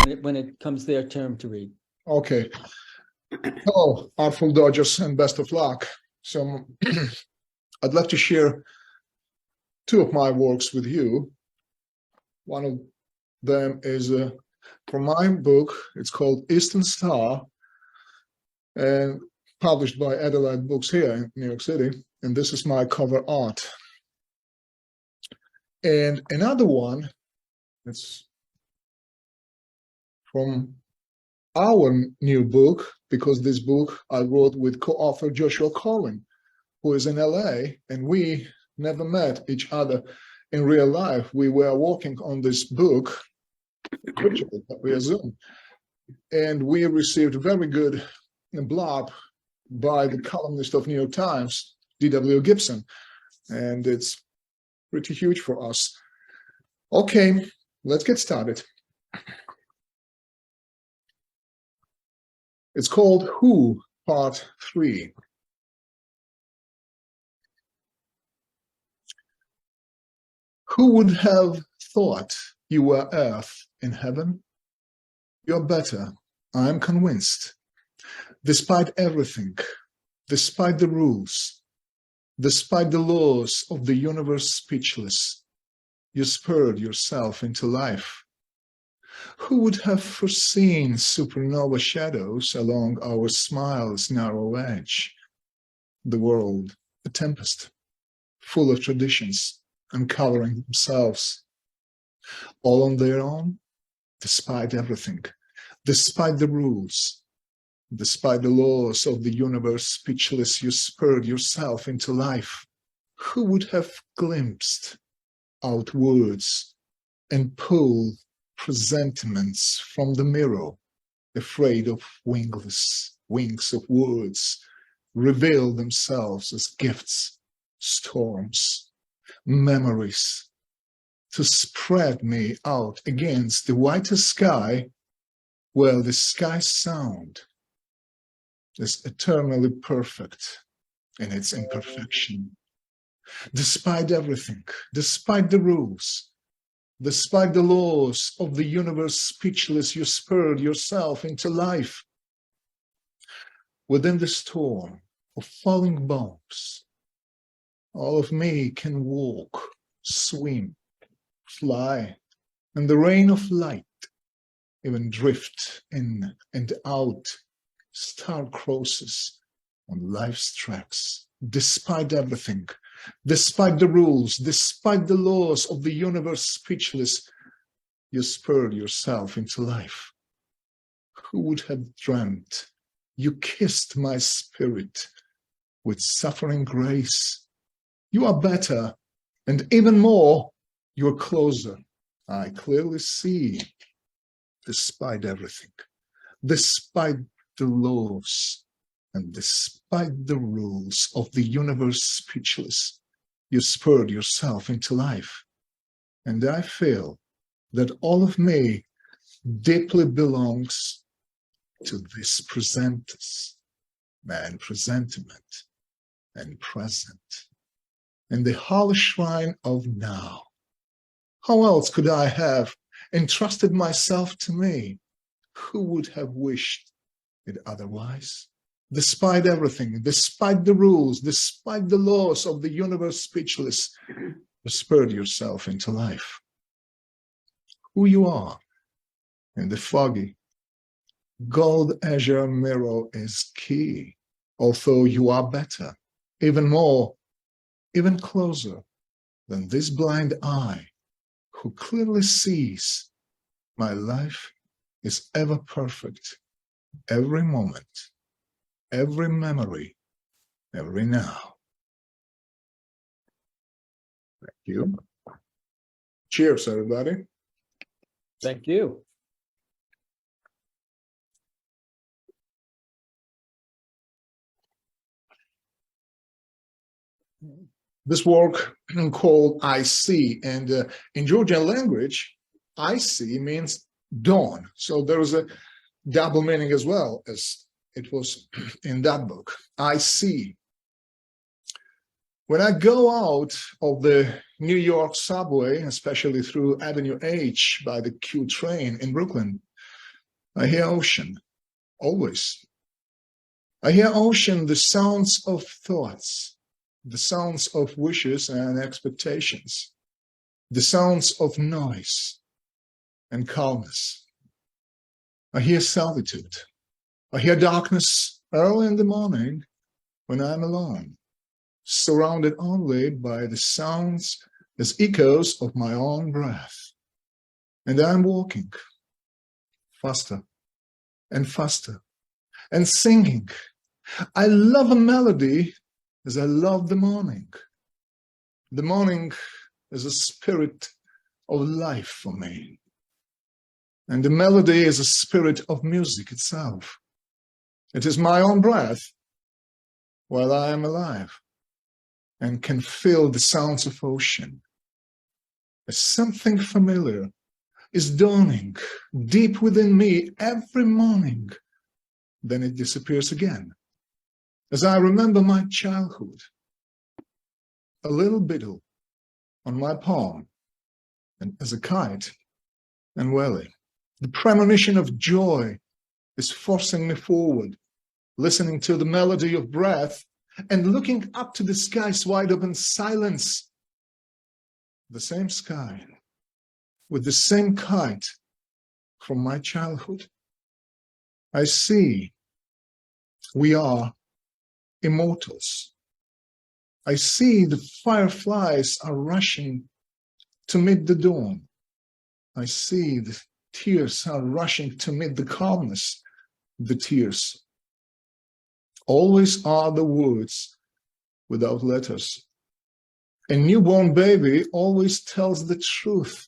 when it comes their term to read. Okay. Hello, Artful Dodgers, and best of luck. So I'd like to share two of my works with you. One of them is from my book. It's called Eastern Star, and published by Adelaide Books here in New York City. And this is my cover art. And another one, it's from our new book, because this book I wrote with co-author Joshua Corwin, who is in LA, and we never met each other in real life. We were working on this book virtually via Zoom, and we received a very good blurb by the columnist of New York Times, D.W. Gibson, and it's pretty huge for us. Okay, let's get started. It's called Who, Part 3. Who would have thought you were Earth in heaven? You're better, I'm convinced. Despite everything, despite the rules, despite the laws of the universe speechless, you spurred yourself into life. Who would have foreseen supernova shadows along our smile's narrow edge? The world, a tempest, full of traditions, uncovering themselves, all on their own, despite everything, despite the rules, despite the laws of the universe speechless, you spurred yourself into life. Who would have glimpsed out words and pulled presentiments from the mirror, afraid of wings of words, reveal themselves as gifts, storms, memories, to spread me out against the whiter sky, where the sky's sound is eternally perfect in its imperfection. Despite everything, despite the rules, despite the laws of the universe speechless, you spurred yourself into life. Within the storm of falling bombs, all of me can walk, swim, fly, in the rain of light, even drift in and out, star-crosses on life's tracks. Despite everything, despite the rules, despite the laws of the universe speechless, you spurred yourself into life. Who would have dreamt you kissed my spirit with suffering grace? You are better, and even more, you're closer. I clearly see, despite everything, despite the laws, and despite the rules of the universe speechless, you spurred yourself into life. And I feel that all of me deeply belongs to this presentence, and presentiment, and present, in the holy shrine of now. How else could I have entrusted myself to me? Who would have wished it otherwise? Despite everything, despite the rules, despite the laws of the universe speechless, you spurred yourself into life. Who you are in the foggy, gold azure mirror is key, although you are better, even more, even closer than this blind eye, who clearly sees my life is ever perfect, every moment, every memory, every now. Thank you. Cheers, everybody. Thank you. This work called I See, and in Georgian language, I See means dawn. So there is a double meaning as well as it was in that book. I see. When I go out of the New York subway, especially through Avenue H by the Q train in Brooklyn, I hear ocean, always. I hear ocean, the sounds of thoughts, the sounds of wishes and expectations, the sounds of noise and calmness. I hear solitude. I hear darkness early in the morning when I'm alone, surrounded only by the sounds as echoes of my own breath. And I'm walking faster and faster and singing. I love a melody as I love the morning. The morning is a spirit of life for me. And the melody is a spirit of music itself. It is my own breath while I am alive and can feel the sounds of ocean. As something familiar is dawning deep within me every morning, then it disappears again. As I remember my childhood, a little beetle on my palm, and as a kite and welly, the premonition of joy is forcing me forward, listening to the melody of breath and looking up to the sky's wide open silence. The same sky with the same kite from my childhood. I see we are immortals. I see the fireflies are rushing to meet the dawn. I see the tears are rushing to meet the calmness. The tears always are the words without letters. A newborn baby always tells the truth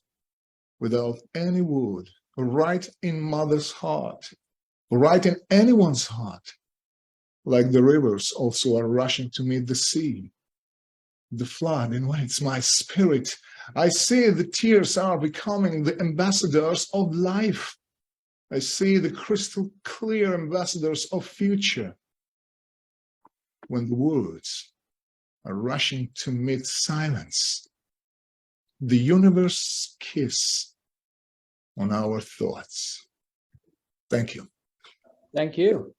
without any word, right in mother's heart, right in anyone's heart, like the rivers also are rushing to meet the sea. The flood invites my spirit. I see the tears are becoming the ambassadors of life. I see the crystal clear ambassadors of future. When the words are rushing to meet silence, the universe kiss on our thoughts. Thank you. Thank you.